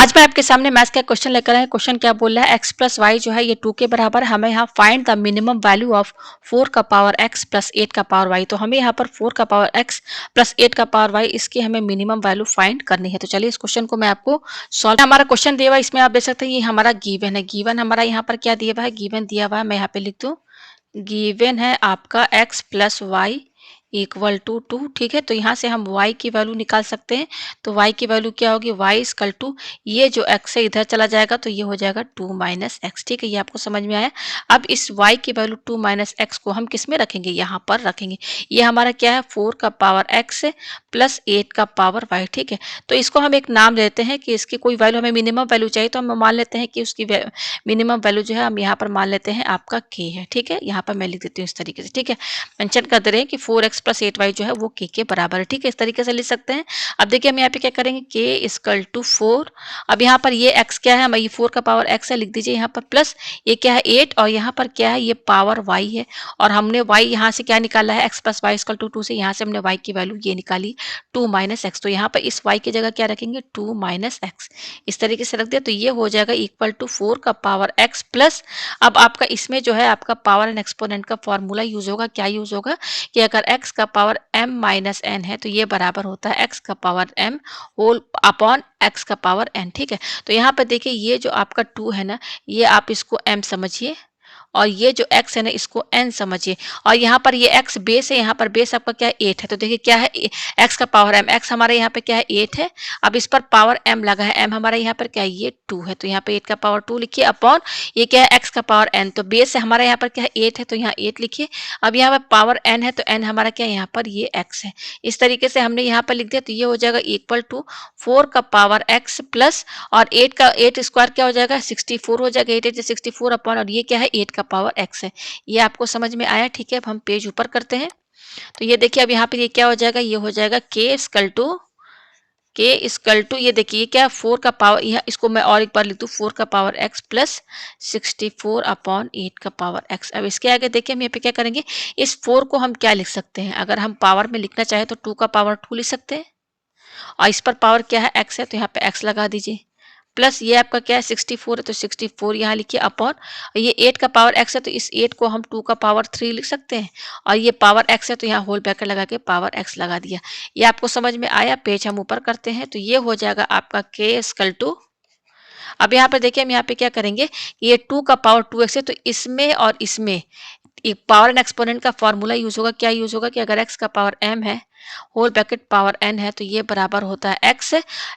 आज मैं आपके सामने मैथ्स का क्वेश्चन लेकर आया। क्वेश्चन क्या बोल रहा है, x प्लस वाई जो है ये 2 के बराबर है। हमें यहाँ find the minimum value of 4 का पावर x प्लस 8 का पावर y। तो हमें यहाँ पर 4 का पावर x प्लस 8 का पावर y इसकी हमें मिनिमम वैल्यू फाइंड करनी है। तो चलिए इस क्वेश्चन को मैं आपको सॉल्व, हमारा क्वेश्चन दिया हुआ है, इसमें आप देख सकते हैं ये हमारा गिवन है। गिवन हमारा यहाँ पर क्या दिया हुआ है, गिवन दिया हुआ है, मैं यहाँ पे लिख दूँ गिवन है आपका x plus y equal to 2। ठीक है, तो यहाँ से हम y की वैल्यू निकाल सकते हैं। तो y की वैल्यू क्या होगी, y इक्वल टू ये जो x है इधर चला जाएगा तो ये हो जाएगा 2 माइनस एक्स। ठीक है, ये आपको समझ में आया। अब इस y की वैल्यू 2 माइनस एक्स को हम किस में रखेंगे, यहाँ पर रखेंगे। ये हमारा क्या है, 4 का पावर x प्लस 8 का पावर y। ठीक है, तो इसको हम एक नाम देते हैं कि इसकी कोई वैल्यू, हमें मिनिमम वैल्यू चाहिए तो हम मान लेते हैं कि उसकी मिनिमम वैल्यू जो है हम यहाँ पर मान लेते हैं आपका k है। ठीक है, यहाँ पर मैं लिख देती हूँ इस तरीके से। ठीक है, मेंशन कर दे रहे हैं कि 4x प्लस 8y जो है वो k के बराबर है। ठीक है, इस तरीके से लिख सकते हैं। अब देखिए हम यहाँ पे क्या करेंगे, k इक्वल टू 4। अब यहाँ पर ये x क्या है, ये 4 का पावर x है, लिख दीजिए यहाँ पर प्लस ये क्या है 8 और यहाँ पर क्या है ये पावर y है। और हमने y यहाँ से क्या निकाला है, x plus y equal to 2 से यहाँ से हमने y की वैल्यू ये निकाली 2 माइनस एक्स। तो यहाँ पर इस y की जगह क्या रखेंगे 2 माइनस एक्स, इस तरीके से रख दिया। तो ये हो जाएगा इक्वल टू 4 का पावर x प्लस, अब आपका इसमें जो है आपका पावर एंड एक्सपोनेंट का फॉर्मूला यूज होगा। क्या यूज होगा कि अगर x का पावर m माइनस n है तो ये बराबर होता है x का power m whole upon x का पावर n। ठीक है, तो यहाँ पर देखिए ये जो आपका 2 है ना, ये आप इसको m समझिए और ये जो x है ना इसको n समझिए। और यहाँ पर ये x बेस है, यहाँ पर बेस आपका क्या है 8 है। तो देखिए क्या है x का पावर m, x हमारे यहाँ पे क्या है 8 है। अब इस पर पावर m लगा है, m हमारा यहाँ पर क्या है ये 2 है। तो यहाँ पे 8 का पावर 2 लिखिए अपॉन ये क्या है x का पावर n। तो बेस है हमारा यहाँ पर क्या है 8 है तो यहाँ 8 लिखिए। अब यहाँ पर पावर n है तो n हमारा क्या है यहाँ पर ये x है। इस तरीके से हमने यहाँ पर लिख दिया। तो ये हो जाएगा इक्वल टू 4 का पावर x प्लस और 8 का 8 स्क्वायर क्या हो जाएगा 64 हो जाएगा। 8 64 अपॉन और ये क्या है 8 का पावर x है। ये आपको समझ में आया। ठीक है, अब हम पेज ऊपर करते हैं। तो ये देखिए अब यहाँ पे ये क्या हो जाएगा, ये हो जाएगा k इक्वल टू ये देखिए क्या 4 का पावर, यह इसको मैं और एक बार लिख दूँ 4 का पावर x प्लस 64 अपॉन 8 का पावर x। अब इसके आगे देखिए हम यहाँ पे क्या करेंगे, इस 4 को हम क्या लिख सकते हैं, अगर हम पावर में लिखना चाहें तो 2 का पावर 2 लिख सकते हैं और इस पर पावर क्या है x है तो यहाँ पे x लगा दीजिए प्लस ये आपका क्या है 64 है तो 64 यहाँ लिखिए अपॉन ये 8 का पावर x है तो इस 8 को हम 2 का पावर 3 लिख सकते हैं और ये पावर x है तो यहाँ होल ब्रैकेट लगा के पावर x लगा दिया। ये आपको समझ में आया। पेज हम ऊपर करते हैं। तो ये हो जाएगा आपका k इक्वल टू, अब यहाँ पर देखिए हम यहाँ पे क्या करेंगे, ये 2 का पावर 2x है तो इसमें और इसमें एक पावर एंड एक्सपोनेंट का फॉर्मूला यूज होगा। क्या यूज होगा कि अगर x का पावर m है होल ब्रैकेट पावर n है तो ये बराबर होता है x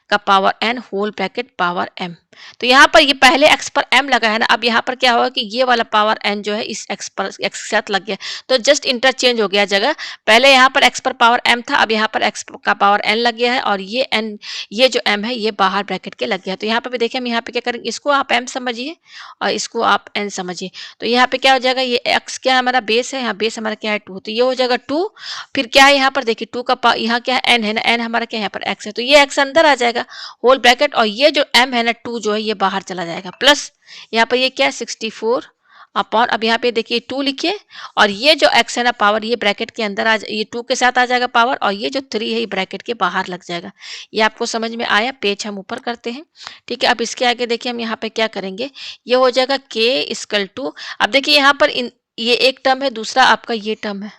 का power n whole bracket power m। तो यहाँ पर ये पहले x पर m लगा है ना, अब यहाँ पर क्या होगा कि ये वाला पावर n जो है इस x पर x के साथ लग गया तो जस्ट इंटरचेंज हो गया जगह। पहले यहाँ पर x पर पावर m था, अब यहाँ पर x का पावर n लग गया है और ये n, ये जो m है ये बाहर ब्रैकेट के लग गया। तो यहाँ पर भी देखिए हम यहाँ पे क्या करेंगे, इसको आप m समझिए और इसको आप n समझिए। तो यहाँ पे क्या हो जाएगा, ये x क्या हमारा बेस है, यहाँ बेस हमारा क्या है 2, तो ये हो जाएगा 2। फिर क्या है यहाँ पर देखिए 2 का यहाँ क्या है n है ना, n हमारा क्या है यहाँ पर x है तो ये x अंदर आ जाएगा होल ब्रैकेट और ये जो m है ना 2 जो है ये बाहर चला जाएगा प्लस यहाँ पर ये क्या है 64 अपॉन, अब यहाँ पे देखिए 2 लिखिए और ये जो x है ना पावर ये ब्रैकेट के अंदर ये 2 के साथ आ जाएगा पावर और ये जो 3 है ये ब्रैकेट के बाहर लग जाएगा। ये आपको समझ में आया। पेज हम ऊपर करते हैं। ठीक है, अब इसके आगे देखिए हम यहाँ पे क्या करेंगे, ये हो जाएगा k इक्वल टू, अब देखिए यहाँ पर ये एक टर्म है, दूसरा आपका ये टर्म है,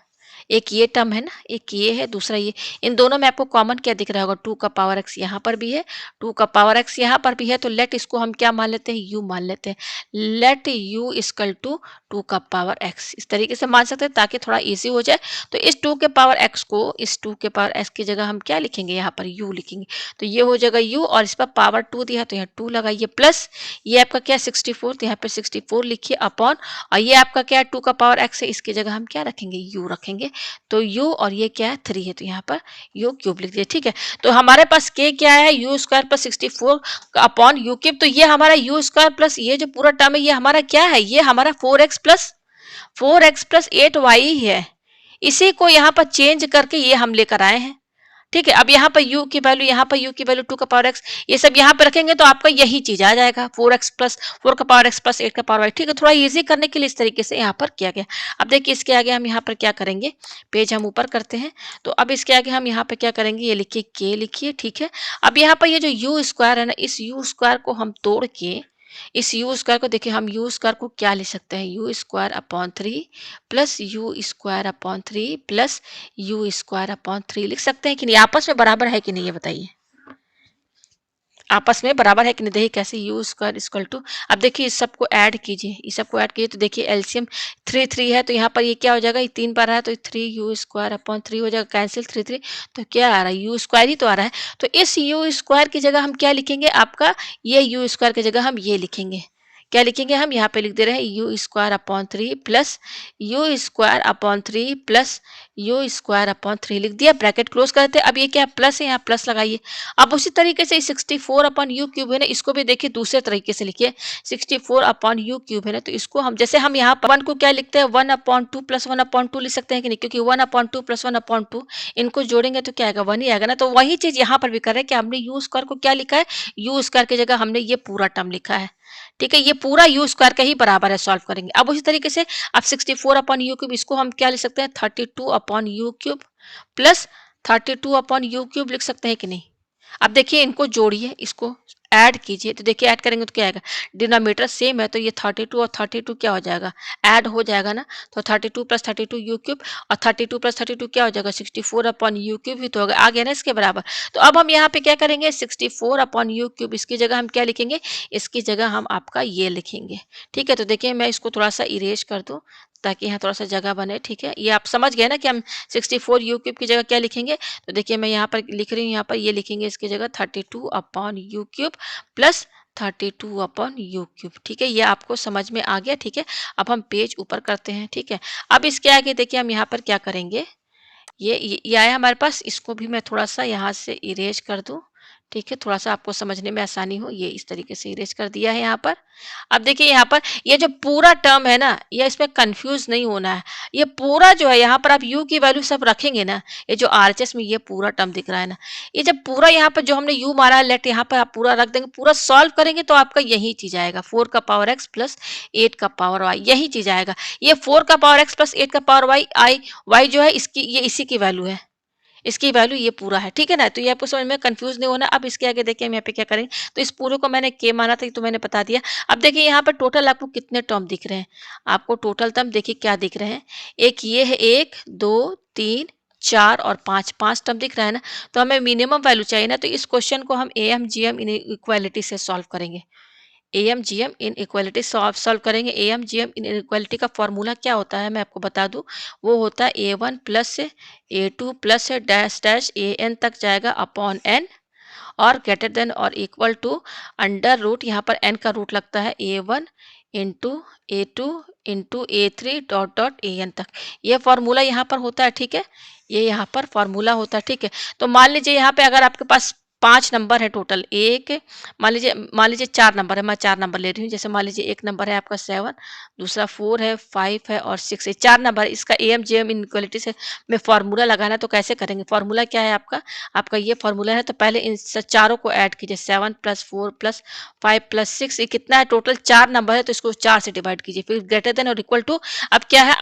एक ये टर्म है ना, एक ये है, दूसरा ये, इन दोनों में आपको कॉमन क्या दिख रहा होगा 2 का पावर x यहाँ पर भी है, 2 का पावर x यहाँ पर भी है। तो लेट इसको हम क्या मान लेते हैं, u मान लेते हैं। लेट u इक्वल टू 2 का पावर x, इस तरीके से मान सकते हैं ताकि थोड़ा इजी हो जाए। तो इस 2 के पावर x को इस 2 के पावर x की जगह हम क्या लिखेंगे, यहाँ पर u लिखेंगे। तो ये हो जाएगा u और इस पर पावर 2 दिया तो यहाँ 2 लगाइए प्लस ये आपका क्या 64 तो यहाँ पे 64 लिखिए अपॉन और ये आपका क्या है 2 का पावर x है, इसकी जगह हम क्या रखेंगे u रखेंगे। तो u और ये क्या है 3 है तो यहाँ पर u क्यूब लिख दिया। ठीक है, तो हमारे पास k क्या है u square plus 64 upon u cube. तो ये हमारा u स्क्वायर प्लस ये जो पूरा टर्म है ये हमारा क्या है, ये हमारा 4x प्लस 8y है। इसी को यहाँ पर चेंज करके ये हम लेकर आए हैं। ठीक है, अब यहाँ पर u की वैल्यू, यहाँ पर u की वैल्यू 2 का पावर x, ये सब यहाँ पे रखेंगे तो आपका यही चीज आ जाएगा, 4x प्लस 4 का पावर x प्लस 8 का पावर y। ठीक है, थोड़ा इजी करने के लिए इस तरीके से यहाँ पर किया गया। अब देखिए इसके आगे हम यहाँ पर क्या करेंगे, पेज हम ऊपर करते हैं, तो अब इसके आगे हम यहाँ पे क्या करेंगे, ये लिखिए k लिखिए। ठीक है, अब यहाँ पर ये जो यू स्क्वायर है ना, इस यू स्क्वायर को हम तोड़ के, इस यू स्क्वायर को देखिए, हम यू स्क्वायर को क्या लिख सकते हैं, you square upon 3 plus you square upon 3 plus you square upon 3 लिख सकते हैं कि नहीं? आपस में बराबर है कि नहीं, ये बताइए। आपस में बराबर है कि नहीं? देखिए कैसे, यू स्क्वायर इक्वल टू, अब देखिए इस सबको ऐड कीजिए, इस सबको ऐड कीजिए तो देखिए एलसीएम 3 है, तो यहाँ पर ये क्या हो जाएगा, ये 3 बार है तो 3 यू स्क्वायर अपॉन 3 हो जाएगा, कैंसिल 3 तो क्या आ रहा है, यू स्क्वायर ही तो आ रहा है। तो इस यू स्क्वायर की जगह हम क्या लिखेंगे, आपका ये यू स्क्वायर की जगह हम ये लिखेंगे, क्या लिखेंगे हम, यहाँ पे लिख दे रहे हैं you square upon 3 plus you square upon 3 plus you square upon 3 लिख दिया, ब्रैकेट क्लोज करते हैं। अब ये क्या प्लस है, यहाँ प्लस लगाइए। अब उसी तरीके से 64 अपॉन यू क्यूब है ना, इसको भी देखिए दूसरे तरीके से लिखिए, 64 अपॉन यू क्यूब है ना, तो इसको हम जैसे हम यहाँ पर 1 को क्या लिखते हैं, 1 अपॉन 2 प्लस 1 अपॉन 2 लिख सकते हैं कि नहीं, क्योंकि 1 अपॉन 2 प्लस 1 अपॉन 2 इनको जोड़ेंगे तो क्या आएगा, 1 ही आएगा ना। तो वही चीज यहाँ पर भी कर रहे हैं कि हमने यू स्क्वायर को क्या लिखा है, यू स्क्वायर की जगह हमने ये पूरा टर्म लिखा है। ठीक है, ये पूरा यू स्क्वायर का ही बराबर है, सॉल्व करेंगे। अब उसी तरीके से अब 64 अपॉन यू क्यूब, इसको हम क्या लिख सकते हैं, 32 upon u cube plus 32 upon u cube लिख सकते हैं कि नहीं। अब देखिए इनको जोड़िए, इसको ऐड कीजिए, तो देखिए ऐड करेंगे तो क्या आएगा, डिनोमिनेटर सेम है तो ये 32 और 32 क्या हो जाएगा, ऐड हो जाएगा ना। तो 32 प्लस 32 यू क्यूब और 32 प्लस 32 क्या हो जाएगा, 64 अपॉन यू क्यूब ही तो होगा, आ गया ना इसके बराबर। तो अब हम यहाँ पे क्या करेंगे, 64 अपॉन यू क्यूब, इसकी जगह हम क्या लिखेंगे, इसकी जगह हम आपका ये लिखेंगे। ठीक है, तो देखिए मैं इसको थोड़ा सा इरेज कर दूं ताकि यहाँ थोड़ा सा जगह बने। ठीक है, ये आप समझ गए ना कि हम 64 यू क्यूब की जगह क्या लिखेंगे। तो देखिए मैं यहाँ पर लिख रही हूँ, यहाँ पर ये लिखेंगे इसकी जगह 32 upon u cube plus 32 upon u cube. ठीक है, ये आपको समझ में आ गया। ठीक है, अब हम पेज ऊपर करते हैं। ठीक है, अब इसके आगे देखिए हम यहाँ पर क्या करेंगे, ये आया हमारे पास, इसको भी मैं थोड़ा सा यहाँ से इरेज कर दूं। ठीक है, थोड़ा सा आपको समझने में आसानी हो, ये इस तरीके से इरेज कर दिया है यहाँ पर। अब देखिए यहाँ पर ये जो पूरा टर्म है ना, ये इसमें कंफ्यूज नहीं होना है। ये पूरा जो है यहाँ पर आप u की वैल्यू सब रखेंगे ना, ये जो आरएचएस में ये पूरा टर्म दिख रहा है ना, ये जब पूरा यहाँ पर जो हमने u मारा है लेट, यहाँ पर आप पूरा रख देंगे, पूरा सॉल्व करेंगे तो आपका यही चीज आएगा, 4 का पावर x प्लस 8 का पावर y, यही चीज आएगा। ये 4 का पावर x प्लस 8 का पावर y जो है इसकी, ये इसी की वैल्यू है, इसकी वैल्यू ये पूरा है। ठीक है ना, तो ये आपको समझ में कंफ्यूज नहीं होना। अब इसके आगे देखिए हम यहाँ पे क्या करेंगे, तो इस पूरे को मैंने के माना था, ये तो मैंने बता दिया। अब देखिए यहाँ पर टोटल आपको कितने टर्म दिख रहे हैं, आपको टोटल टर्म देखिए क्या दिख रहे हैं, एक ये है, 1 2 3 4 और 5, 5 टर्म दिख रहा है ना। तो हमें मिनिमम वैल्यू चाहिए ना, तो इस क्वेश्चन को हम एम जी एम इक्वालिटी से सॉल्व करेंगे। M G M inequality solve करेंगे। M G M inequality का फॉर्मूला क्या होता है मैं आपको बता दूं, वो होता है A1 plus A2 plus dash dash AN तक जाएगा अपॉन n, और ग्रेटर देन और इक्वल टू अंडर रूट, यहाँ पर n का रूट लगता है A1 into A2 into A3 dot dot AN तक, ये फॉर्मूला यहाँ पर होता है। ठीक है, ये यहाँ पर फॉर्मूला होता है। ठीक है, तो मान लीजिए यहाँ पे अगर आपके पास 5 नंबर है टोटल, एक मान लीजिए 4 नंबर है, मैं 4 नंबर ले रही हूँ। जैसे मान लीजिए एक नंबर है आपका 7, दूसरा 4 है, 5 है और 6 है, 4 नंबर। इसका एम जे एम इनक्वालिटी से में फॉर्मूला लगाना, तो कैसे करेंगे, फॉर्मूला क्या है आपका, आपका ये फॉर्मूला है। तो पहले इन चारों को ऐड कीजिए, 7 प्लस 4 प्लस 5 प्लस 6, ये कितना है, टोटल 4 नंबर है, तो इसको 4 से डिवाइड कीजिए, फिर ग्रेटर देन और इक्वल टू, अब क्या है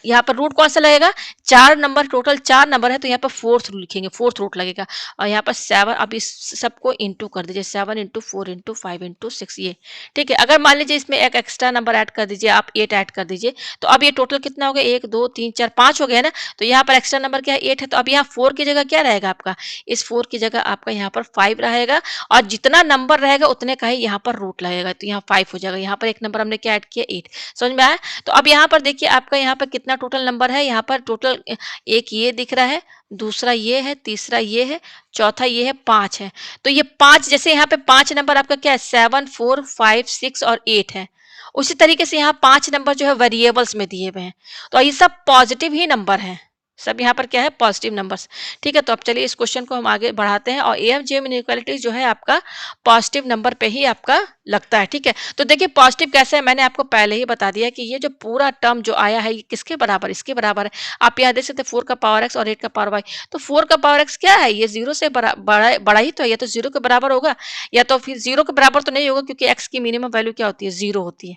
यहाँ पर रूट कौन सा लगेगा, 4 नंबर, टोटल 4 नंबर है तो यहाँ पर फोर्थ रूट लिखेंगे, फोर्थ रूट लगेगा। और यहाँ पर 7, अब इस सबको इंटू कर दीजिए, 7 इंटू 4 इंटू 5 इंटू 6, ये ठीक है। अगर मान लीजिए इसमें एक एक्स्ट्रा नंबर ऐड कर दीजिए, आप 8 ऐड कर दीजिए, तो अब ये टोटल कितना हो गया, 1 2 3 4 5 हो गया ना। तो यहाँ पर एक्स्ट्रा नंबर क्या है, 8 है, तो अब यहाँ 4 की जगह क्या रहेगा आपका, इस 4 की जगह आपका यहाँ पर 5 रहेगा, और जितना नंबर रहेगा उतने का ही यहाँ पर रूट लगेगा, तो यहाँ 5 हो जाएगा। यहाँ पर एक नंबर हमने क्या ऐड किया, 8, समझ में आया। तो अब यहाँ पर देखिए आपका यहाँ पर कितना टोटल नंबर है, यहाँ पर टोटल एक ये दिख रहा है, दूसरा ये है, तीसरा ये है, चौथा ये है, 5 है। तो ये 5, जैसे यहाँ पे 5 नंबर आपका क्या है, 7 4 5 6 और 8 है, उसी तरीके से यहाँ 5 नंबर जो है वेरिएबल्स में दिए हुए हैं, तो ये सब पॉजिटिव ही नंबर है। सब यहाँ पर क्या है पॉजिटिव नंबर्स। ठीक है, तो अब चलिए इस क्वेश्चन को हम आगे बढ़ाते हैं और एम जेम इनइक्वालिटी जो है आपका पॉजिटिव नंबर पे ही आपका लगता है। ठीक है, तो देखिए पॉजिटिव कैसे है, मैंने आपको पहले ही बता दिया कि ये जो पूरा टर्म जो आया है ये किसके बराबर, इसके बराबर है। आप यहाँ देख सकते हैं 4 का पावर एक्स और 8 का पावर वाई। तो 4 का पावर एक्स क्या है, ये जीरो से बड़ा ही तो है, या तो जीरो के बराबर होगा या तो फिर जीरो के बराबर तो नहीं होगा, क्योंकि एक्स की मिनिमम वैल्यू क्या होती है, जीरो होती है।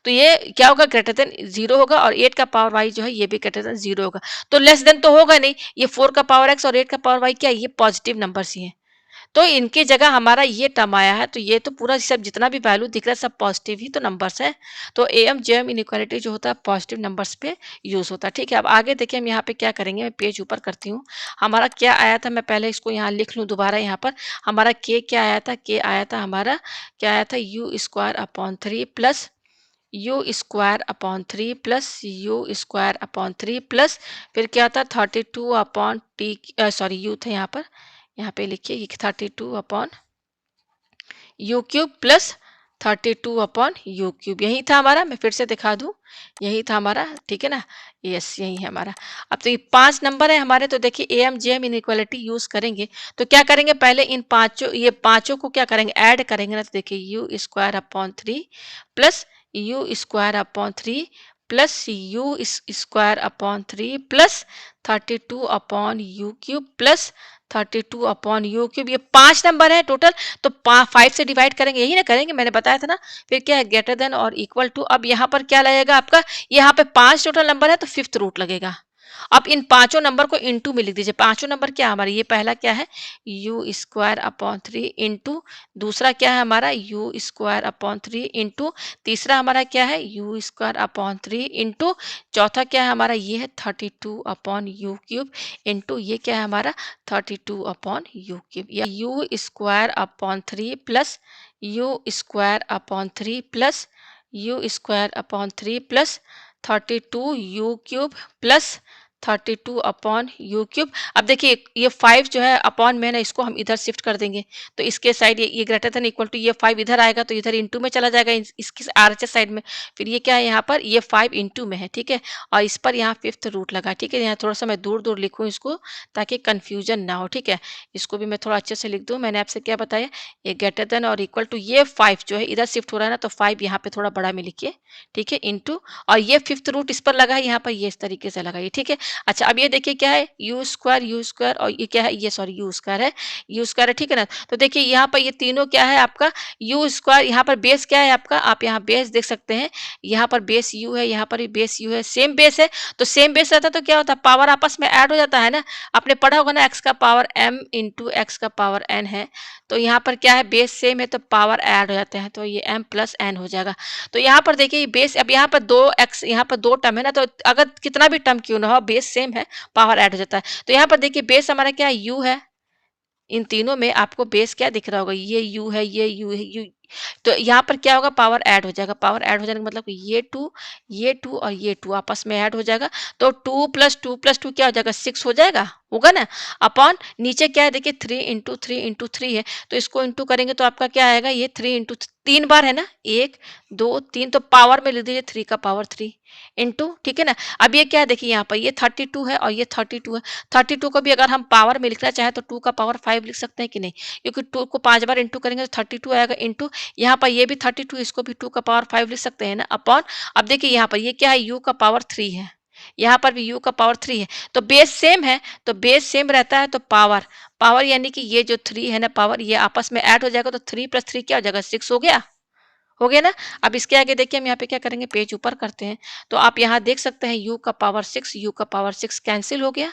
तो ये क्या होगा, ग्रेटर देन जीरो होगा, और 8 का पावर वाई जो है ये भी ग्रेटर देन जीरो होगा। तो लेस देन तो होगा नहीं, ये 4 का पावर एक्स और 8 का पावर वाई क्या है, ये पॉजिटिव नंबर्स ही हैं। तो इनकी जगह हमारा ये टर्म आया है, तो ये तो पूरा सब जितना भी वैल्यू दिख रहा है सब पॉजिटिव ही तो नंबर्स है। तो एम जेम इनइक्वालिटी जो होता है पॉजिटिव नंबर्स पे यूज होता है। ठीक है, अब आगे देखिए हम यहाँ पे क्या करेंगे, मैं पेज ऊपर करती हूँ। हमारा क्या आया था, मैं पहले इसको यहाँ लिख लूँ दोबारा। यहाँ पर हमारा के क्या आया था, के आया था हमारा, क्या आया था, you square upon 3 plus you square upon 3 plus you square upon 3 plus फिर क्या था 32 अपॉन टी, सॉरी यू थे यहाँ पे लिखिए, ये 32 upon u cube plus 32 upon u cube, यही था हमारा। मैं फिर से दिखा दूं, यही था हमारा। ठीक है ना, यस यही है हमारा। अब तो ये 5 नंबर है हमारे, तो देखिए A M G M inequality use करेंगे तो क्या करेंगे, पहले इन पांचों, ये पांचों को क्या करेंगे, ऐड करेंगे ना। तो देखिए you square upon 3 plus you square upon 3 plus you square upon 3 plus 32 upon u cube plus 32 upon u cube, ये 5 नंबर है टोटल। तो 5 से डिवाइड करेंगे, यही ना करेंगे, मैंने बताया था ना। फिर क्या है, ग्रेटर देन और इक्वल टू। अब यहाँ पर क्या लगेगा आपका, यहाँ पे 5 टोटल नंबर है तो फिफ्थ रूट लगेगा। अब इन पांचों नंबर को इनटू में लिख दीजिए। पांचों नंबर क्या हमारे, ये पहला क्या है यू स्क्वायर अपॉन 3 इंटू, दूसरा क्या है हमारा यू स्क्वायर अपॉन 3 इंटू, तीसरा हमारा क्या है यू स्क्वायर अपॉन 3 इंटू, चौथा क्या है हमारा, ये है 32 अपॉन यू क्यूब इंटू, ये क्या है हमारा 32 अपॉन यू क्यूब, या you square upon 3 plus you square upon 3 plus you square upon 3 plus 32 u cube plus 32 upon u cube. अब देखिए ये 5 जो है अपॉन में है ना, इसको हम इधर शिफ्ट कर देंगे, तो इसके साइड ये ग्रेटर देन इक्वल टू, ये 5 इधर आएगा तो इधर इंटू में चला जाएगा, इसकी आरएचएस साइड में। फिर ये क्या है यहाँ पर, ये 5 इंटू में है। ठीक है, और इस पर यहाँ फिफ्थ रूट लगा। ठीक है, यहाँ थोड़ा सा मैं दूर दूर लिखूँ इसको ताकि कंफ्यूजन ना हो। ठीक है, इसको भी मैं थोड़ा अच्छे से लिख दूँ। मैंने आपसे क्या बताया, ये ग्रेटर देन और इक्वल टू, ये 5 जो है इधर शिफ्ट हो रहा है ना, तो 5 यहाँ पे थोड़ा बड़ा में लिखिए। ठीक है, इंटू, और ये फिफ्थ रूट इस पर लगा है, यहाँ पर ये इस तरीके से लगाइए। ठीक है, अच्छा अब ये देखिए क्या है यू स्क्वायर और ये क्या है, ये सॉरी यू स्क्वायर है, यू स्क्वायर है। ठीक है ना, तो देखिए यहाँ पर ये तीनों क्या है आपका यू स्क्वायर, यहाँ पर बेस क्या है आपका, आप यहाँ बेस देख सकते हैं, यहाँ पर बेस यू है, यहाँ पर भी बेस यू है, सेम बेस है। तो सेम बेस रहता है तो क्या होता है, पावर आपस में ऐड हो जाता है ना। आपने पढ़ा होगा ना, एक्स का पावर m इंटू एक्स का पावर n है, तो यहाँ पर क्या है बेस सेम है तो पावर ऐड हो जाते हैं, तो ये m प्लस n हो जाएगा। तो यहाँ पर देखिए बेस, अब यहाँ पर दो एक्स, यहाँ पर दो टर्म है ना, तो अगर कितना भी टर्म क्यों ना हो बेस सेम है, पावर ऐड हो जाता है। तो यहाँ पर देखिए बेस हमारा क्या है, यू है। इन तीनों में आपको बेस क्या दिख रहा होगा, ये यू है, ये यू है, यू। तो यहाँ पर क्या होगा, पावर ऐड हो जाएगा। पावर ऐड हो जाने का मतलब ये टू और ये टू आपस में ऐड हो जाएगा। तो 2 + 2 + 2 क्या हो जाएगा, 6 हो जाएगा, होगा ना। अपॉन नीचे क्या है देखिए 3 × 3 × 3 है, तो इसको इंटू करेंगे तो आपका क्या आएगा, ये 3 × 3 बार है ना, 1 2 3, तो पावर में लिख दीजिए 3 का पावर 3 इंटू। ठीक है ना, अब ये क्या है देखिए यहाँ पर ये 32 है और ये 32 है। 32 को भी अगर हम पावर में लिखना चाहें तो 2 का पावर 5 लिख सकते हैं कि नहीं, क्योंकि 2 को 5 बार इंटू करेंगे तो 32 आएगा इंटू, यहाँ पर ये भी 32, इसको भी 2 का पावर 5 लिख सकते हैं ना, अपॉन। अब देखिए यहाँ पर ये क्या है, u का पावर 3 है, यहाँ पर भी u का पावर 3 है, तो बेस सेम है, तो बेस सेम रहता है तो पावर, पावर यानी कि ये जो 3 है ना पावर, ये आपस में ऐड हो जाएगा, तो 3 + 3 क्या हो जाएगा, 6 हो गया, हो गया ना। अब इसके आगे देखिए हम यहाँ पे क्या करेंगे, पेज ऊपर करते हैं, तो आप यहाँ देख सकते हैं u का पावर 6, u का पावर 6 कैंसिल हो गया।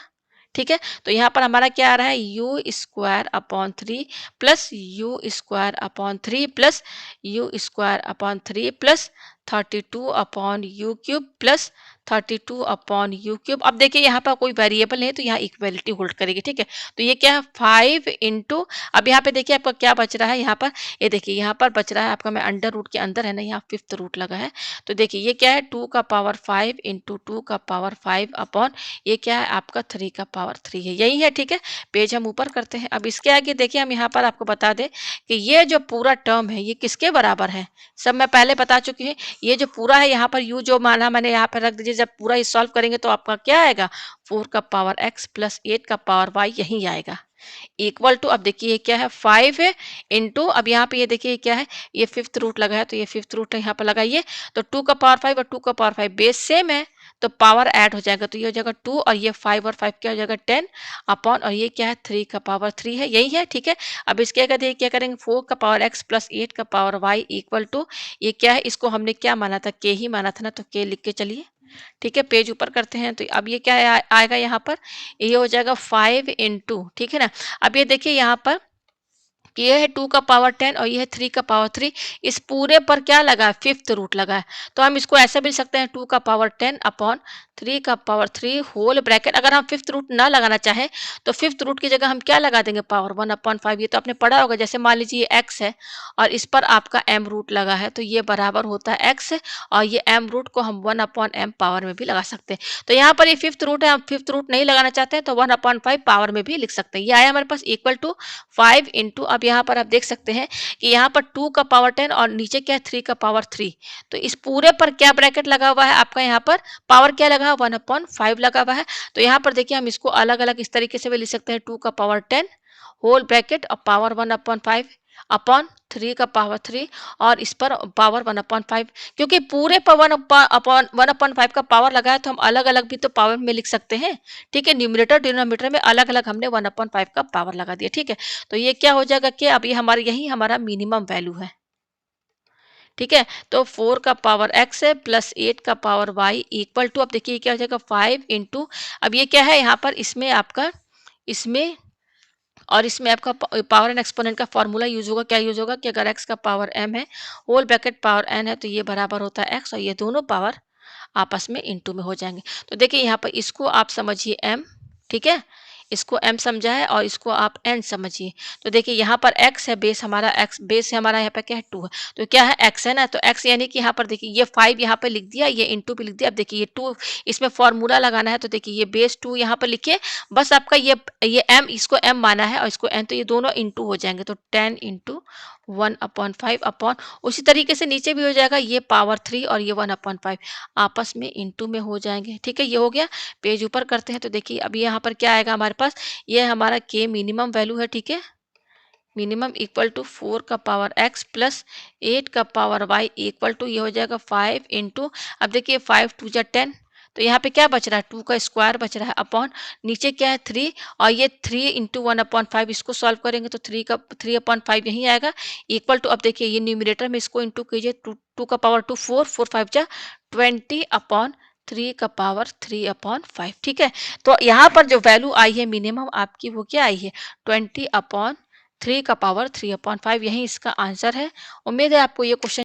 ठीक है, तो यहाँ पर हमारा क्या आ रहा है, you square upon 3 plus you square upon 3 plus you square upon 3 plus 32 upon u cube plus 32 upon u cube. अब देखिए यहाँ पर कोई वेरिएबल नहीं है तो यहाँ इक्वलिटी होल्ड करेगी। ठीक है, तो ये क्या है 5 इंटू, अब यहाँ पे देखिए आपका क्या बच रहा है, यहाँ पर ये देखिए यहाँ पर बच रहा है आपका, मैं अंडर रूट के अंदर है ना, यहाँ फिफ्थ रूट लगा है, तो देखिए ये क्या है 2 का पावर 5 इंटू 2 का पावर 5 अपॉन ये क्या है आपका 3 का पावर 3 है, यही है। ठीक है, पेज हम ऊपर करते हैं। अब इसके आगे देखिए हम यहाँ पर आपको बता दें कि ये जो पूरा टर्म है ये किसके बराबर है, सब मैं पहले बता चुकी हूँ। ये जो पूरा है यहाँ पर u जो माना मैंने यहाँ पर रख दीजिए, जब पूरा ये सॉल्व करेंगे तो आपका क्या आएगा 4 का पावर x प्लस 8 का पावर y यही आएगा इक्वल टू, अब देखिए ये क्या है 5 है इंटू, अब यहाँ पे ये देखिए क्या है, ये फिफ्थ रूट लगा है तो ये फिफ्थ रूट यहाँ पर लगाइए, तो 2 का पावर 5 और 2 का पावर 5 बेस सेम है तो पावर ऐड हो जाएगा, तो ये हो जाएगा 2 और ये 5 और 5 क्या हो जाएगा 10 अपॉन, और ये क्या है 3 का पावर 3 है, यही है ठीक है। अब इसके अगर देखिए क्या करेंगे 4 का पावर x प्लस 8 का पावर y इक्वल टू, ये क्या है, इसको हमने क्या माना था k ही माना था ना, तो k लिख के चलिए ठीक है। पेज ऊपर करते हैं तो अब ये क्या आएगा यहाँ पर, ये हो जाएगा 5 इंटू, ठीक है ना। अब ये देखिए यहाँ पर कि ये है 2 का पावर 10 और ये है 3 का पावर 3, इस पूरे पर क्या लगा है फिफ्थ रूट लगा है, तो हम इसको ऐसे भी लिख सकते हैं 2 का पावर 10 अपॉन 3 का पावर 3 होल ब्रैकेट, अगर हम फिफ्थ रूट ना लगाना चाहें तो फिफ्थ रूट की जगह हम क्या लगा देंगे पावर 1 अपॉन 5, ये तो आपने पढ़ा होगा, जैसे मान लीजिए ये x है और इस पर आपका m रूट लगा है तो ये बराबर होता है x, और ये m रूट को हम 1 अपॉन m पावर में भी लगा सकते हैं। तो यहाँ पर ये फिफ्थ रूट है, हम फिफ्थ रूट नहीं लगाना चाहते हैं तो 1 अपॉन 5 पावर में भी लिख सकते हैं। ये आया हमारे पास इक्वल टू 5 इंटू, अब यहाँ पर आप देख सकते हैं कि यहाँ पर 2 का पावर 10 और नीचे क्या है 3 का पावर 3, तो इस पूरे पर क्या ब्रैकेट लगा हुआ है आपका, यहाँ पर पावर क्या लगा है 1 अपॉन 5 लगा हुआ है। तो यहाँ पर देखिए हम इसको अलग अलग इस तरीके से भी लिख सकते हैं 2 का पावर 10 होल ब्रैकेट और पावर 1 अपॉन 5 अपॉन 3 का पावर 3 और इस पर पावर 1 अपॉन 5, क्योंकि पूरे पर 1 अपॉन 5 का पावर लगा है तो हम अलग अलग भी तो पावर में लिख सकते हैं ठीक है। न्यूमरेटर डिनोमिनेटर में अलग अलग हमने 1 अपॉन 5 का पावर लगा दिया ठीक है। तो ये क्या हो जाएगा कि अब ये हमारे यही हमारा मिनिमम वैल्यू है ठीक है। तो 4 का पावर x है प्लस 8 का पावर y इक्वल टू, अब देखिए क्या हो जाएगा 5 इंटू, अब ये क्या है यहाँ पर इसमें आपका, इसमें और इसमें आपका पावर एंड एक्सपोनेंट का फॉर्मूला यूज होगा, क्या यूज होगा कि अगर x का पावर m है होल ब्रैकेट पावर n है तो ये बराबर होता है x, और ये दोनों पावर आपस में इनटू में हो जाएंगे। तो देखिए यहाँ पर इसको आप समझिए m, ठीक है, इसको m समझा है और इसको आप n समझिए। तो देखिए यहाँ पर x है, बेस हमारा x, बेस है हमारा यहाँ पर क्या है 2 है, तो क्या है x है ना, तो x यानी कि यहाँ पर देखिए ये 5 यहाँ पे लिख दिया, ये इंटू भी लिख दिया। अब देखिए ये 2 इसमें फॉर्मूला लगाना है तो देखिए ये बेस 2 यहाँ पर लिखिए, बस आपका ये m, इसको m माना है और इसको n, तो ये दोनों इंटू हो जाएंगे, तो 10 इंटू 1 अपॉन 5 अपॉन, उसी तरीके से नीचे भी हो जाएगा ये पावर 3 और ये 1 अपॉन 5 आपस में इंटू में हो जाएंगे ठीक है। ये हो गया, पेज ऊपर करते हैं तो देखिए अभी यहाँ पर क्या आएगा हमारे पास, ये हमारा के मिनिमम वैल्यू है ठीक है, मिनिमम इक्वल टू 4 का पावर x प्लस 8 का पावर y इक्वल टू, ये हो जाएगा 5 इंटू, अब देखिए 5 टू जा 10, तो यहाँ पे क्या बच रहा है 2 का स्क्वायर बच रहा है अपॉन, नीचे क्या है 3 और ये 3 इंटू 1 अपॉन 5, इसको सॉल्व करेंगे तो 3 अपॉन 5 यही आएगा इक्वल टू, अब देखिए ये न्यूमिनेटर में इसको इंटू कीजिए, 2 का पावर 2 4 4 5 जा 20 अपॉन 3 का पावर 3 अपॉन 5 ठीक है। तो यहाँ पर जो वैल्यू आई है मिनिमम आपकी वो क्या आई है 20 अपॉन 3 का पावर 3 अपॉन 5, यही इसका आंसर है। उम्मीद है आपको ये क्वेश्चन